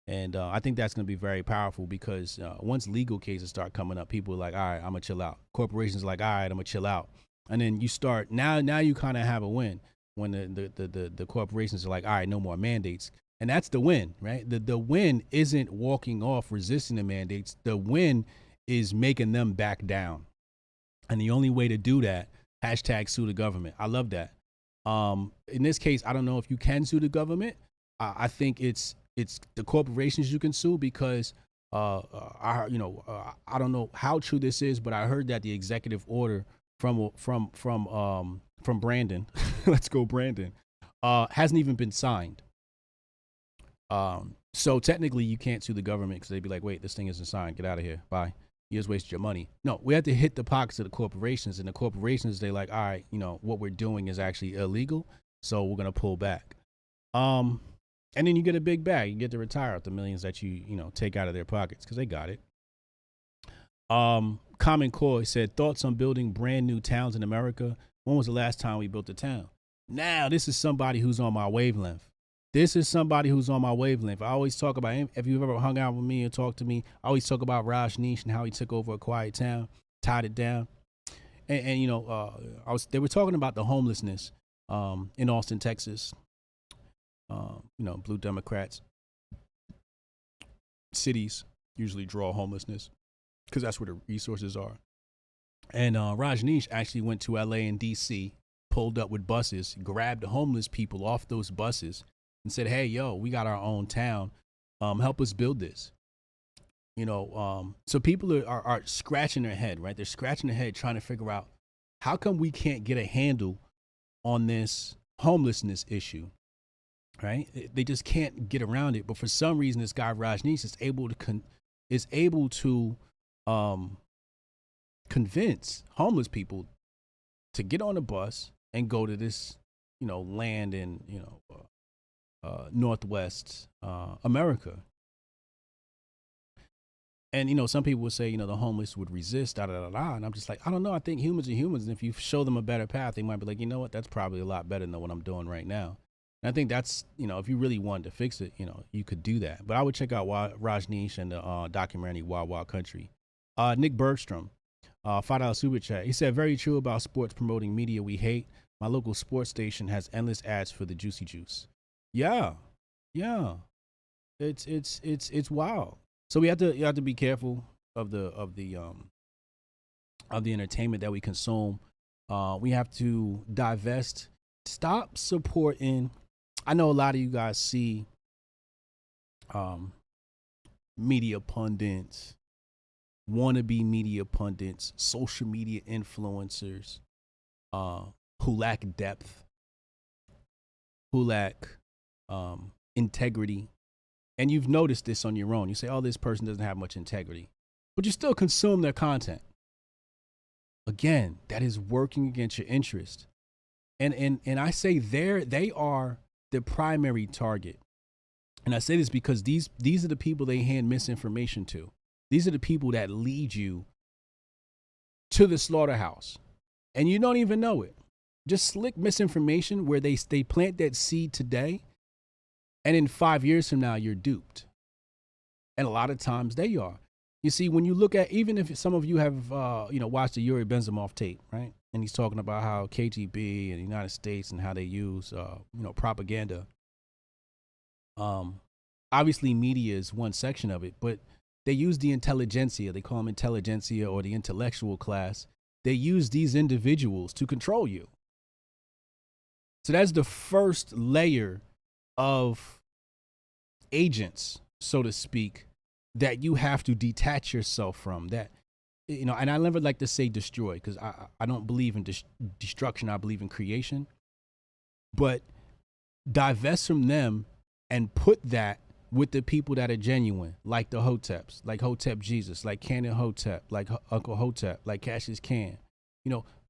And I think that's going to be very powerful, because once legal cases start coming up, people are like, all right, I'm going to chill out. Corporations are like, all right, I'm going to chill out. And then you start, now you kind of have a win when the corporations are like, all right, no more mandates. And that's the win, right? The win isn't walking off, resisting the mandates. The win is making them back down. And the only way to do that, hashtag sue the government. I love that. In this case, I don't know if you can sue the government. I think it's the corporations you can sue, because I don't know how true this is, but I heard that the executive order from Brandon, let's go Brandon, hasn't even been signed. So technically you can't sue the government, because they'd be like, wait, this thing isn't signed, get out of here, bye. You just wasted your money. No, we have to hit the pockets of the corporations, and the corporations, they like, all right, what we're doing is actually illegal, so we're gonna pull back. And then you get a big bag. You get to retire with the millions that you take out of their pockets, because they got it. Common Core said, thoughts on building brand new towns in America. When was the last time we built a town? Now, this is somebody who's on my wavelength. I always talk about him. If you've ever hung out with me and talked to me, I always talk about Rajneesh and how he took over a quiet town, tied it down. And they were talking about the homelessness in Austin, Texas. Blue Democrats, cities usually draw homelessness because that's where the resources are. And Rajneesh actually went to LA and DC, pulled up with buses, grabbed the homeless people off those buses and said, hey, yo, we got our own town. Help us build this. So people are scratching their head, right? They're scratching their head trying to figure out, how come we can't get a handle on this homelessness issue? Right? They just can't get around it. But for some reason, this guy Rajneesh is able to convince homeless people to get on a bus and go to this, land in, Northwest America. And, some people would say, the homeless would resist, And I'm just like, I don't know. I think humans are humans. And if you show them a better path, they might be like, you know what? That's probably a lot better than what I'm doing right now. And I think that's, if you really wanted to fix it, you could do that. But I would check out Rajneesh and the documentary Wild Wild Country. Nick Bergstrom, $5 super chat. He said, very true about sports promoting media we hate. My local sports station has endless ads for the juicy juice. Yeah. It's wild. So you have to be careful of the entertainment that we consume. We have to divest. Stop supporting. I know a lot of you guys see media pundits, wannabe media pundits, social media influencers who lack depth, who lack integrity. And you've noticed this on your own. You say, oh, this person doesn't have much integrity, but you still consume their content. Again, that is working against your interest. And I say they are the primary target. And I say this because these are the people they hand misinformation to. These are the people that lead you to the slaughterhouse. And you don't even know it. Just slick misinformation where they plant that seed today, and in 5 years from now, you're duped. And a lot of times they are. You see, when you look at, even if some of you have, watched the Yuri Benzimov tape, right? And he's talking about how KGB and the United States and how they use, propaganda. Obviously, media is one section of it, but they use the intelligentsia. They call them intelligentsia or the intellectual class. They use these individuals to control you. So that's the first layer of agents, so to speak, that you have to detach yourself from. That, and I never like to say destroy, because I don't believe in destruction. I believe in creation. But divest from them and put that with the people that are genuine, like the Hoteps, like Hotep Jesus, like Canon Hotep, like Uncle Hotep, like Cassius Can.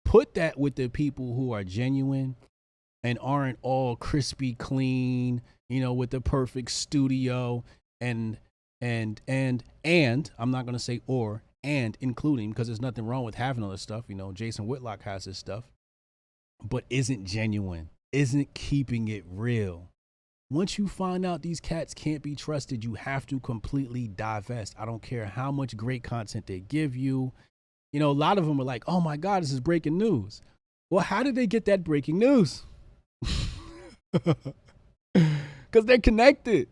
Put that with the people who are genuine and aren't all crispy clean, with the perfect studio and I'm not going to say and including, because there's nothing wrong with having all this stuff. Jason Whitlock has this stuff, but isn't genuine, isn't keeping it real. Once you find out these cats can't be trusted, you have to completely divest. I don't care how much great content they give you. A lot of them are like, oh my God, this is breaking news. Well, how did they get that breaking news? Because they're connected.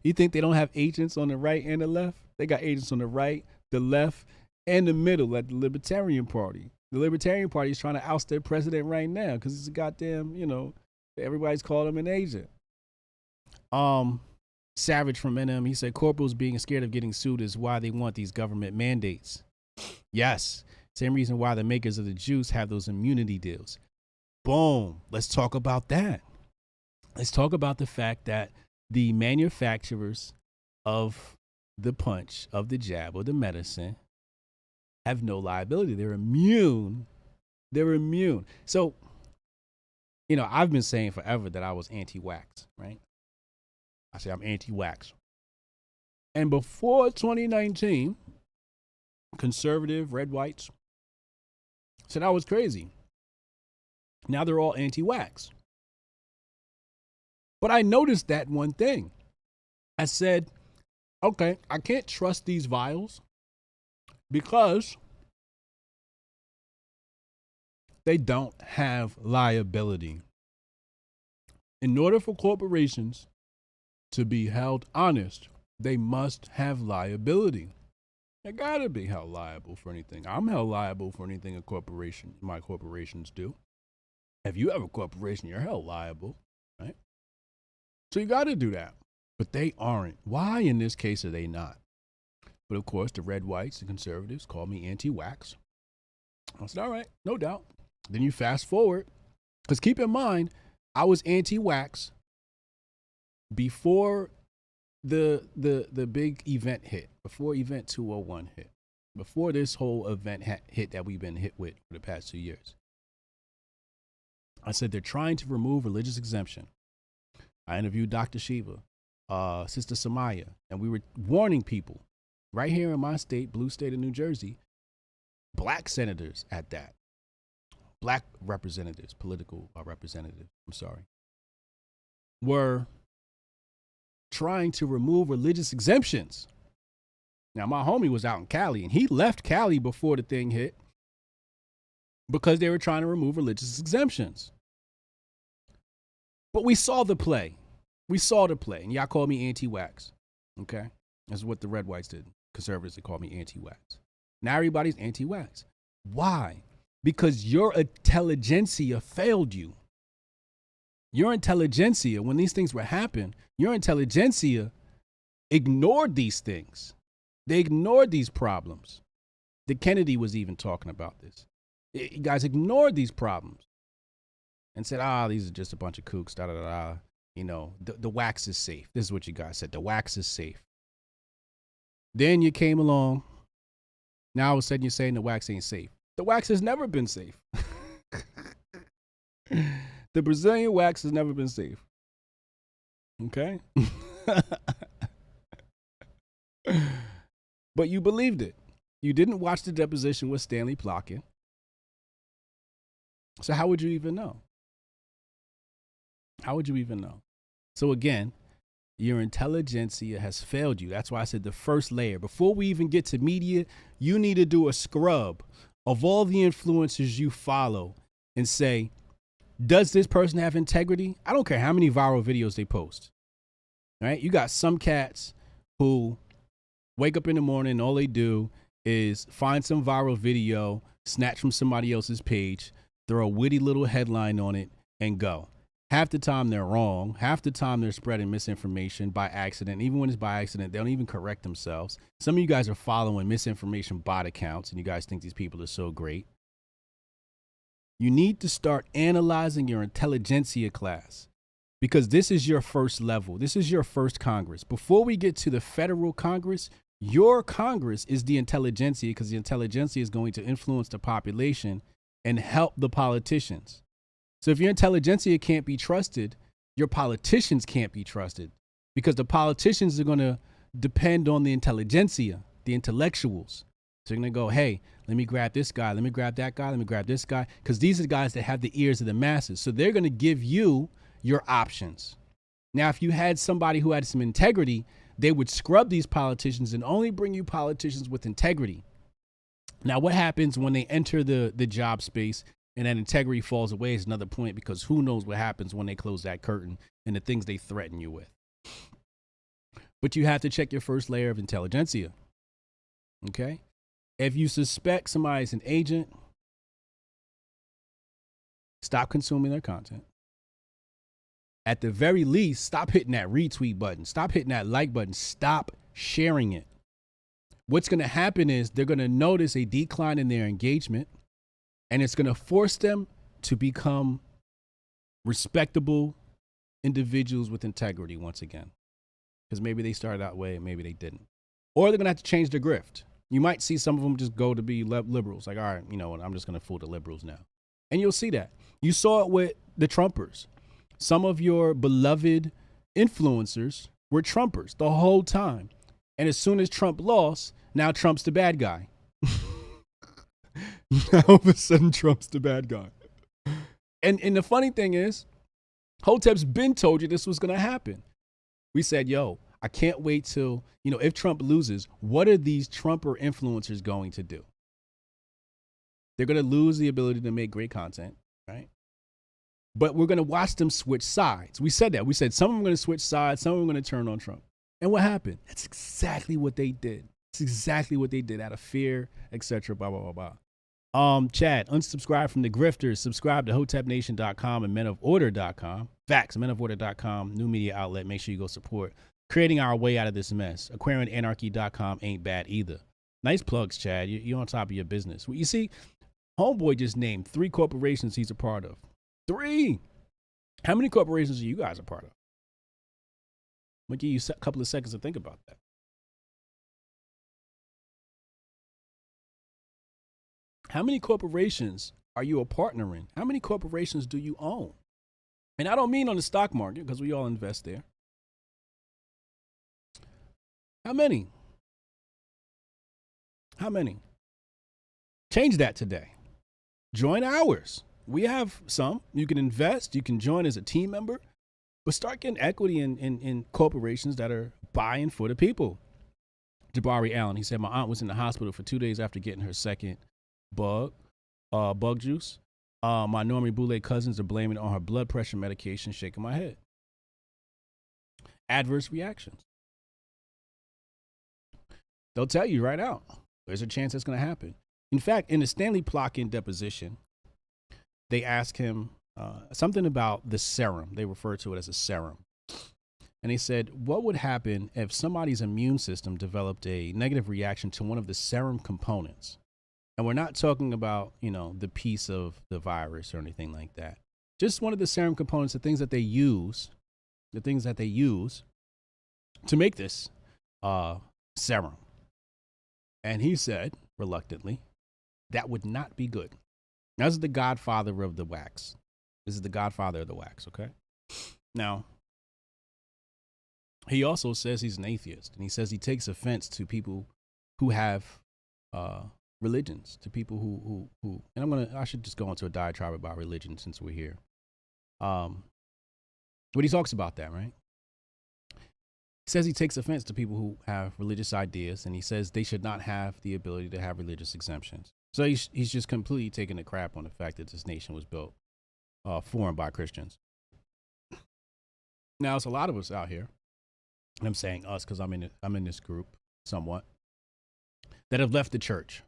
You think they don't have agents on the right and the left? They got agents on the right, the left, and the middle at the Libertarian Party. The Libertarian Party is trying to oust their president right now because it's a goddamn, everybody's calling him an agent. Savage from NM, he said corporals being scared of getting sued is why they want these government mandates. Yes, same reason why the makers of the juice have those immunity deals. Boom. Let's talk about that. Let's talk about the fact that the manufacturers of the punch, of the jab, or the medicine have no liability. They're immune. They're immune. So, I've been saying forever that I was anti-wax, right? I say I'm anti-wax. And before 2019, conservative red whites said I was crazy. Now they're all anti-wax. But I noticed that one thing. I said, okay, I can't trust these vials because they don't have liability. In order for corporations to be held honest, they must have liability. They gotta be held liable for anything. I'm held liable for anything my corporations do. If you have a corporation, you're held liable, right? So you gotta do that. But they aren't. Why in this case are they not? But of course, the red whites, the conservatives, call me anti-wax. I said, all right, no doubt. Then you fast forward, because keep in mind, I was anti-wax before the big event hit, before Event 201 hit, before this whole event hit that we've been hit with for the past 2 years. I said they're trying to remove religious exemption. I interviewed Dr. Shiva, Sister Samaya, and we were warning people right here in my state, blue state of New Jersey, black senators at that, black representatives, political representatives, were trying to remove religious exemptions. Now, my homie was out in Cali, and he left Cali before the thing hit because they were trying to remove religious exemptions. But we saw the play. And y'all called me anti-wax. Okay? That's what the red whites did. Conservatives, they called me anti-wax. Now everybody's anti-wax. Why? Because your intelligentsia failed you. Your intelligentsia, when these things were happening, your intelligentsia ignored these things. They ignored these problems. The Kennedy was even talking about this. You guys ignored these problems and said, these are just a bunch of kooks, da-da-da-da. The wax is safe. This is what you guys said. The wax is safe. Then you came along. Now all of a sudden you're saying the wax ain't safe. The wax has never been safe. The Brazilian wax has never been safe. Okay? But you believed it. You didn't watch the deposition with Stanley Plotkin. So how would you even know? How would you even know? So again, Your intelligentsia has failed you. That's why I said the first layer. Before we even get to media, you need to do a scrub of all the influencers you follow and say, does this person have integrity? I don't care how many viral videos they post. Right? You got some cats who wake up in the morning and all they do is find some viral video, snatch from somebody else's page, throw a witty little headline on it, and go. Half the time they're wrong. Half the time they're spreading misinformation by accident. Even when it's by accident, they don't even correct themselves. Some of you guys are following misinformation bot accounts, and you guys think these people are so great. You need to start analyzing your intelligentsia class, because this is your first level. This is your first Congress. Before we get to the federal Congress, your Congress is the intelligentsia, because the intelligentsia is going to influence the population and help the politicians. So if your intelligentsia can't be trusted, your politicians can't be trusted, because the politicians are going to depend on the intelligentsia, the intellectuals. So you're going to go, hey, let me grab this guy. Let me grab that guy. Let me grab this guy. Because these are the guys that have the ears of the masses. So they're going to give you your options. Now, if you had somebody who had some integrity, they would scrub these politicians and only bring you politicians with integrity. Now, what happens when they enter the job space and that integrity falls away is another point, because who knows what happens when they close that curtain and the things they threaten you with. But you have to check your first layer of intelligentsia. Okay? If you suspect somebody's an agent, stop consuming their content. At the very least, stop hitting that retweet button. Stop hitting that like button. Stop sharing it. What's going to happen is they're going to notice a decline in their engagement, and it's going to force them to become respectable individuals with integrity once again. Because maybe they started that way and maybe they didn't. Or they're going to have to change their grift. You might see some of them just go to be liberals. Like, all right, you know what, I'm just going to fool the liberals now. And you'll see that. You saw it with the Trumpers. Some of your beloved influencers were Trumpers the whole time. And as soon as Trump lost, now Trump's the bad guy. Now all of a sudden Trump's the bad guy. And the funny thing is, Hotep's been told you this was going to happen. We said, yo, I can't wait till, if Trump loses, what are these Trumper influencers going to do? They're going to lose the ability to make great content, right? But we're going to watch them switch sides. We said that. We said some of them are going to switch sides, some of them are going to turn on Trump. And what happened? That's exactly what they did. It's exactly what they did out of fear, etc. Blah, blah, blah, blah. Chad, unsubscribe from the grifters. Subscribe to hotepnation.com and menoforder.com. Facts, menoforder.com, new media outlet. Make sure you go support. Creating our way out of this mess. Aquariananarchy.com ain't bad either. Nice plugs, Chad. You're on top of your business. Well, you see, Homeboy just named 3 corporations he's a part of. 3. How many corporations are you guys a part of? I'm going to give you a couple of seconds to think about that. How many corporations are you a partner in? How many corporations do you own? And I don't mean on the stock market, because we all invest there. How many? How many? Change that today. Join ours. We have some. You can invest. You can join as a team member. But start getting equity in corporations that are buying for the people. Jabari Allen, he said, my aunt was in the hospital for 2 days after getting her second bug juice. My Normie Boulay cousins are blaming it on her blood pressure medication, shaking my head. Adverse reactions. They'll tell you right out. There's a chance that's going to happen. In fact, in the Stanley Plotkin deposition, they asked him something about the serum. They refer to it as a serum. And they said, what would happen if somebody's immune system developed a negative reaction to one of the serum components? And we're not talking about, the piece of the virus or anything like that. Just one of the serum components, the things that they use to make this serum. And he said, reluctantly, that would not be good. Now, this is the godfather of the wax. This is the godfather of the wax, okay? Now, he also says he's an atheist, and he says he takes offense to people who have religions, to people who and I should just go into a diatribe about religion since we're here. But he talks about that, right? says he takes offense to people who have religious ideas, and he says they should not have the ability to have religious exemptions. So he's just completely taking a crap on the fact that this nation was built for and by Christians. Now, it's a lot of us out here, and I'm saying us because I'm in this group somewhat, that have left the church.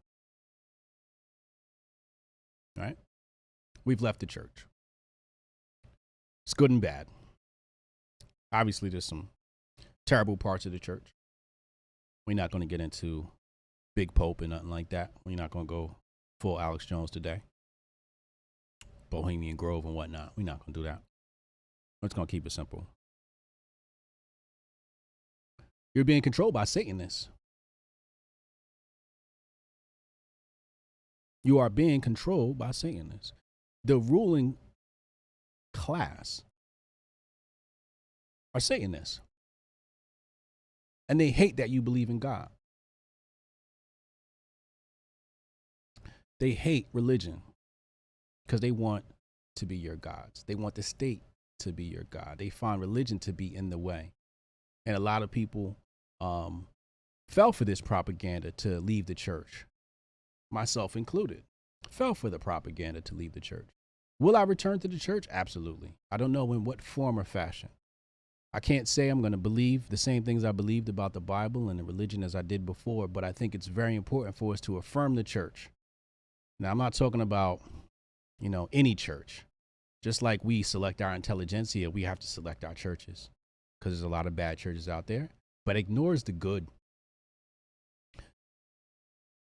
Right? We've left the church. It's good and bad. Obviously, there's some terrible parts of the church. We're not going to get into Big Pope and nothing like that. We're not going to go full Alex Jones today. Bohemian Grove and whatnot. We're not going to do that. We're just going to keep it simple. You're being controlled by Satanists. You are being controlled by Satanists. The ruling class are Satanists. And they hate that you believe in God. They hate religion because they want to be your gods. They want the state to be your God. They find religion to be in the way. And a lot of people fell for this propaganda to leave the church, myself included. Fell for the propaganda to leave the church. Will I return to the church? Absolutely. I don't know in what form or fashion. I can't say I'm going to believe the same things I believed about the Bible and the religion as I did before, but I think it's very important for us to affirm the church. Now, I'm not talking about, any church. Just like we select our intelligentsia, we have to select our churches because there's a lot of bad churches out there, but ignores the good.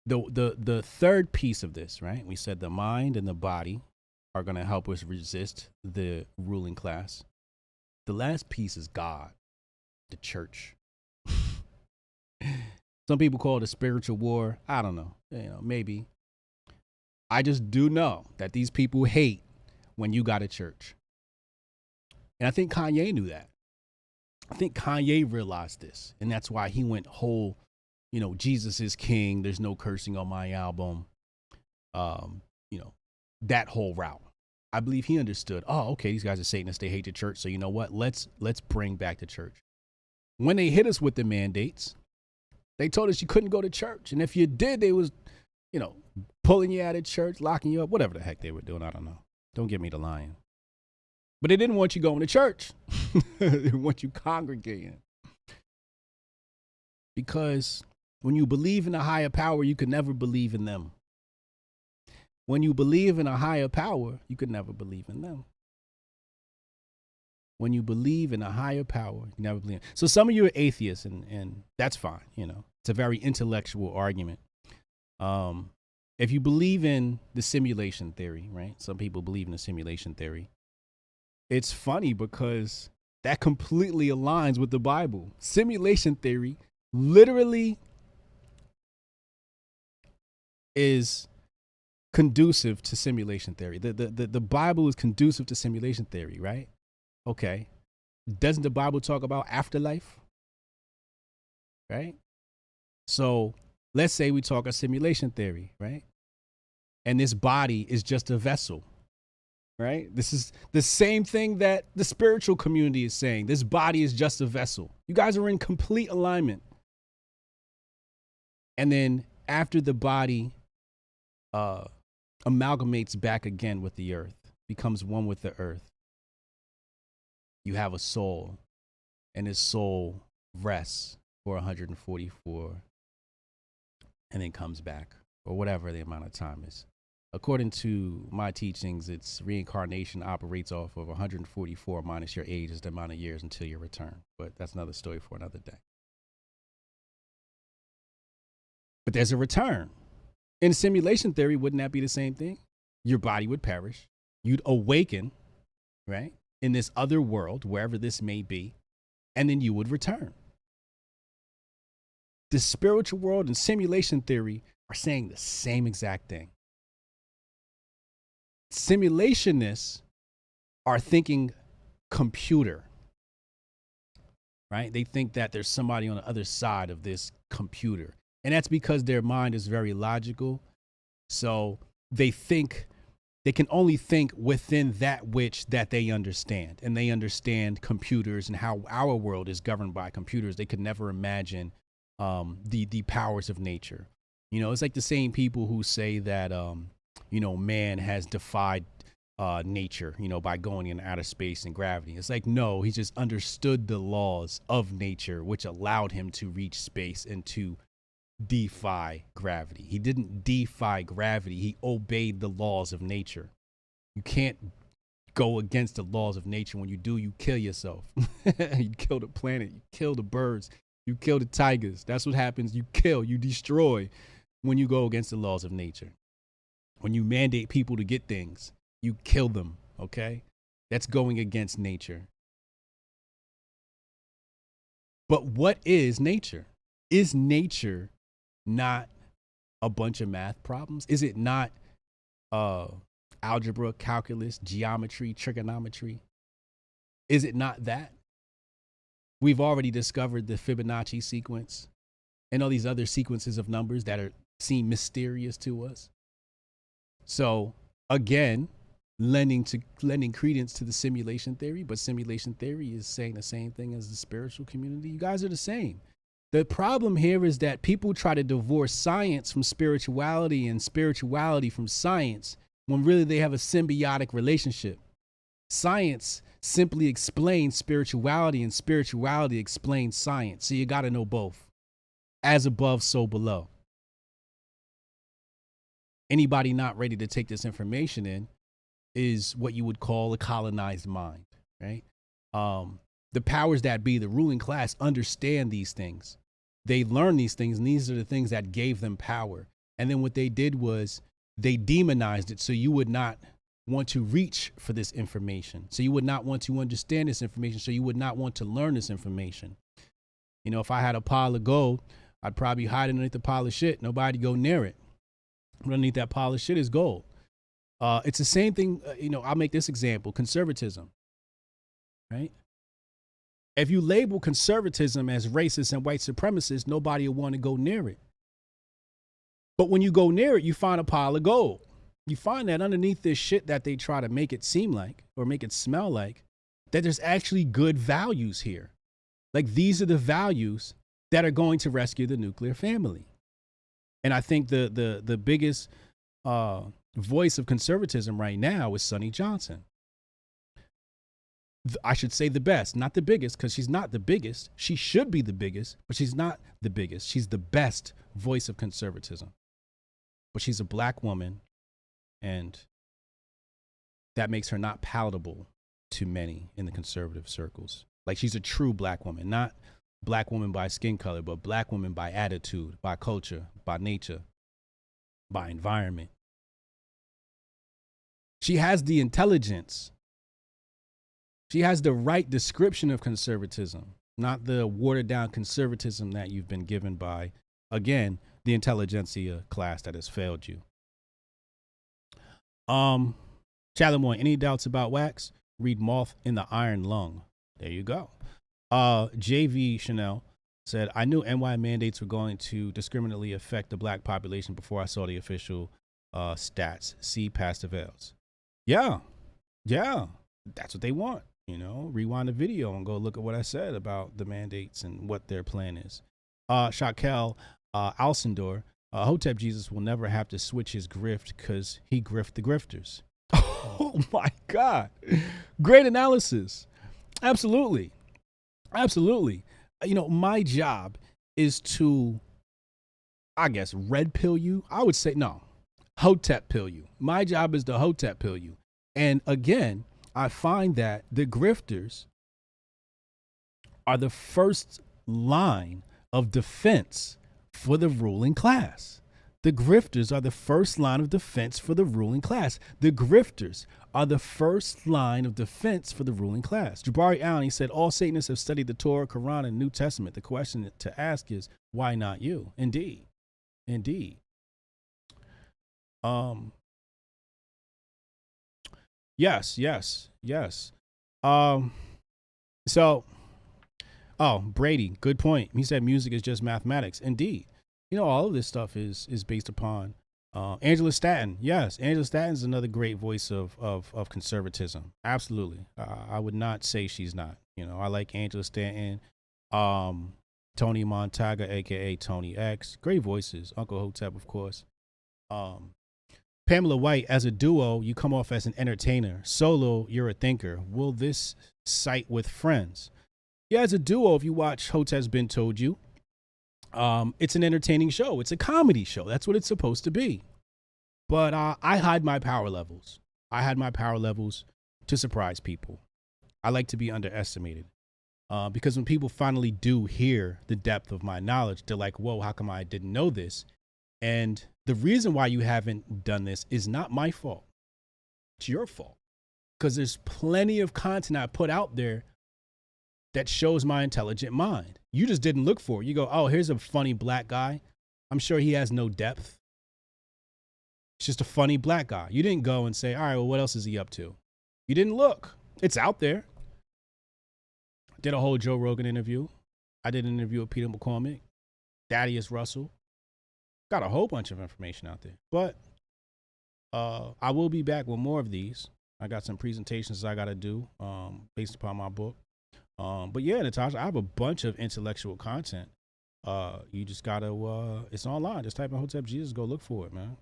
The third piece of this, right? We said the mind and the body are going to help us resist the ruling class. The last piece is God, the church. Some people call it a spiritual war. I don't know, maybe. I just do know that these people hate when you got a church. And I think Kanye knew that. I think Kanye realized this. And that's why he went whole, Jesus is king. There's no cursing on my album. That whole route. I believe he understood, okay, these guys are Satanists. They hate the church. So you know what? Let's bring back the church. When they hit us with the mandates, they told us you couldn't go to church. And if you did, they was, pulling you out of church, locking you up, whatever the heck they were doing. I don't know. Don't get me to lying. But they didn't want you going to church. They want you congregating. Because when you believe in a higher power, you can never believe in them. When you believe in a higher power, you could never believe in them. When you believe in a higher power, you never believe. So some of you are atheists, and that's fine. It's a very intellectual argument. If you believe in the simulation theory, right? Some people believe in the simulation theory. It's funny because that completely aligns with the Bible. Simulation theory literally is conducive to simulation theory. The Bible is conducive to simulation theory, right? Okay. Doesn't the Bible talk about afterlife? Right? So let's say we talk a simulation theory, right? And this body is just a vessel, right? This is the same thing that the spiritual community is saying. This body is just a vessel. You guys are in complete alignment. And then after the body amalgamates back again with the earth, becomes one with the earth, you have a soul, and this soul rests for 144 and then comes back, or whatever the amount of time is. According to my teachings, it's reincarnation operates off of 144 minus your age is the amount of years until your return. But that's another story for another day. But there's a return. In simulation theory, wouldn't that be the same thing? Your body would perish. You'd awaken, right, in this other world, wherever this may be, and then you would return. The spiritual world and simulation theory are saying the same exact thing. Simulationists are thinking computer, right? They think that there's somebody on the other side of this computer. And that's because their mind is very logical. So they think they can only think within that which that they understand. And they understand computers and how our world is governed by computers. They could never imagine the powers of nature. You know, it's like the same people who say that, man has defied nature, by going in outer space and gravity. It's like, no, he just understood the laws of nature, which allowed him to reach space and to defy gravity. He didn't defy gravity. He obeyed the laws of nature. You can't go against the laws of nature. When you do, you kill yourself. You kill the planet. You kill the birds. You kill the tigers. That's what happens. You kill, you destroy when you go against the laws of nature. When you mandate people to get things, you kill them, okay? That's going against nature. But what is nature? Is nature not a bunch of math problems? Is it not algebra, calculus, geometry, trigonometry? Is it not that? We've already discovered the Fibonacci sequence and all these other sequences of numbers that seem mysterious to us. So again, lending credence to the simulation theory, but simulation theory is saying the same thing as the spiritual community. You guys are the same. The problem here is that people try to divorce science from spirituality and spirituality from science when really they have a symbiotic relationship. Science simply explains spirituality and spirituality explains science. So you got to know both. As above, so below. Anybody not ready to take this information in is what you would call a colonized mind, right? The powers that be, the ruling class, understand these things. They learn these things, and these are the things that gave them power. And then what they did was they demonized it, so you would not want to reach for this information. So you would not want to understand this information. So you would not want to learn this information. You know, if I had a pile of gold, I'd probably hide underneath the pile of shit. Nobody go near it. Underneath that pile of shit is gold. It's the same thing. I'll make this example: conservatism, right? If you label conservatism as racist and white supremacist, nobody will want to go near it. But when you go near it, you find a pile of gold. You find that underneath this shit that they try to make it seem like, or make it smell like, that there's actually good values here. Like, these are the values that are going to rescue the nuclear family. And I think the biggest voice of conservatism right now is Sonny Johnson. I should say the best, not the biggest, because she's not the biggest. She should be the biggest, but she's not the biggest. She's the best voice of conservatism. But she's a black woman, and that makes her not palatable to many in the conservative circles. Like, she's a true black woman, not black woman by skin color, but black woman by attitude, by culture, by nature, by environment. She has the intelligence. She has the right description of conservatism, not the watered down conservatism that you've been given by, again, the intelligentsia class that has failed you. Chalamoy, any doubts about wax? Read Moth in the Iron Lung. There you go. JV Chanel said, I knew NY mandates were going to discriminately affect the black population before I saw the official stats. See past the veils. Yeah. That's what they want. Rewind the video and go look at what I said about the mandates and what their plan is. Shaquel Alcindor, Hotep Jesus will never have to switch his grift because he grift the grifters. Oh my God. Great analysis. Absolutely. My job is to, I guess, red pill you. I would say, no, Hotep pill you. My job is to Hotep pill you. And again, I find that the grifters are the first line of defense for the ruling class. The grifters are the first line of defense for the ruling class. The grifters are the first line of defense for the ruling class. Jabari Allen, he said, all Satanists have studied the Torah, Quran, and New Testament. The question to ask is, why not you? Indeed. Yes. Brady, good point. He said music is just mathematics. Indeed. All of this stuff is based upon Angela Stanton. Yes, Angela Stanton is another great voice of conservatism. Absolutely. I would not say she's not. You know, I like Angela Stanton. Tony Montaga, a.k.a. Tony X. Great voices. Uncle Hotep, of course. Pamela White, as a duo, you come off as an entertainer. Solo, you're a thinker. Will this site with friends? Yeah, as a duo, if you watch Hotep's Been Told You, it's an entertaining show. It's a comedy show. That's what it's supposed to be. But I hide my power levels. I hide my power levels to surprise people. I like to be underestimated. Because when people finally do hear the depth of my knowledge, they're like, whoa, how come I didn't know this? And the reason why you haven't done this is not my fault. It's your fault. Because there's plenty of content I put out there that shows my intelligent mind. You just didn't look for it. You go, oh, here's a funny black guy. I'm sure he has no depth. It's just a funny black guy. You didn't go and say, all right, well, what else is he up to? You didn't look. It's out there. Did a whole Joe Rogan interview. I did an interview with Peter McCormick, Thaddeus Russell. Got a whole bunch of information out there. But I will be back with more of these. I got some presentations I got to do based upon my book. But yeah, Natasha, I have a bunch of intellectual content. You just got to, it's online. Just type in Hotep Jesus, go look for it, man.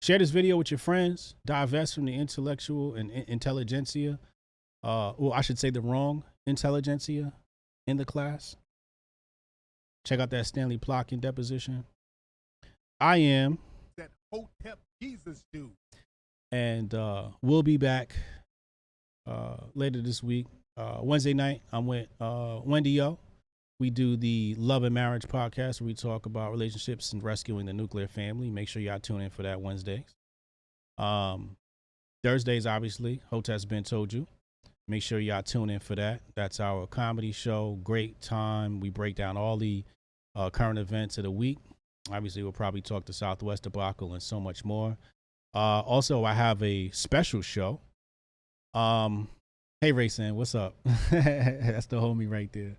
Share this video with your friends. Divest from the intellectual and intelligentsia. Well, I should say the wrong intelligentsia in the class. Check out that Stanley Plotkin deposition. I am that Hotep Jesus dude. And we'll be back later this week. Wednesday night, I'm with Wendy O. We do the Love and Marriage podcast where we talk about relationships and rescuing the nuclear family. Make sure y'all tune in for that Wednesdays. Thursdays, obviously, Hotep's Been Told You. Make sure y'all tune in for that. That's our comedy show. Great time. We break down all the current events of the week. Obviously, we'll probably talk the Southwest debacle and so much more. Also, I have a special show. Hey, Rayson, what's up? That's the homie right there.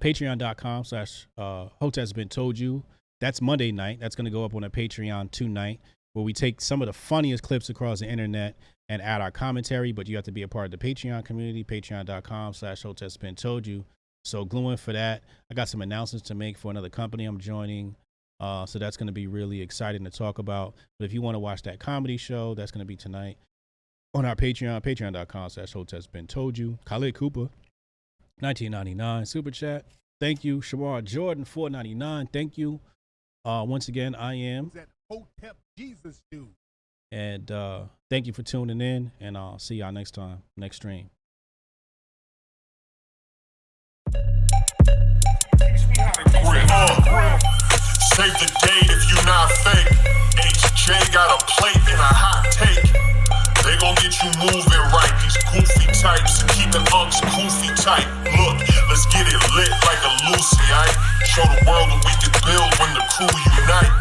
Patreon.com/Hotep's Been Told You. That's Monday night. That's going to go up on a Patreon tonight, where we take some of the funniest clips across the internet and add our commentary, but you have to be a part of the Patreon community, patreon.com/Hotep's Been Told You. So glue in for that. I got some announcements to make for another company I'm joining. So that's going to be really exciting to talk about. But if you want to watch that comedy show, that's going to be tonight on our Patreon, patreon.com/Hotep's Been Told You. Khalid Cooper, $19.99 super chat. Thank you. Shamar Jordan, $4.99. Thank you. Once again, I am that Hotep Jesus dude. And thank you for tuning in, and I'll see y'all next time, next stream. Save the date if you not fake. HJ got a plate and a hot take. They gon' get you moving right. These goofy types and keeping unks goofy tight. Look, let's get it lit like a Lucy, aight? Show the world what we can build when the crew unite.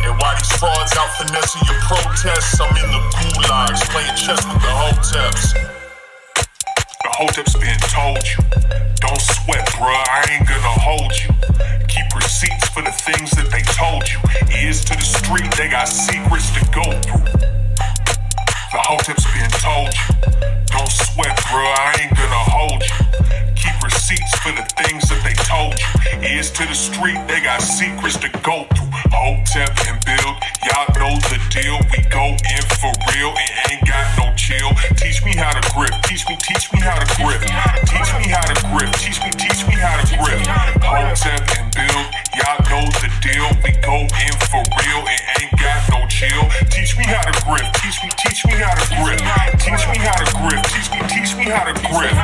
And while these frauds out finessing your protests, I'm in the gulags playing chess with the Hoteps. The Hotep's been told you. Don't sweat, bruh, I ain't gonna hold you. Keep receipts for the things that they told you. Ears to the street, they got secrets to go through. The Hotep's been told you. Don't sweat, bruh, I ain't gonna hold you. Keep receipts for the things that they told you. Ears to the street, they got secrets to go through. Hotep and build, y'all know the deal. We go in for real and ain't got no chill. Teach me how to grip, teach me how to grip. Teach me how to grip, teach me how to grip. Hotep and build, y'all know the deal. We go in for real and ain't got no chill. Teach me how to grip, teach me how to grip. Teach me how to grip, teach me how to grip.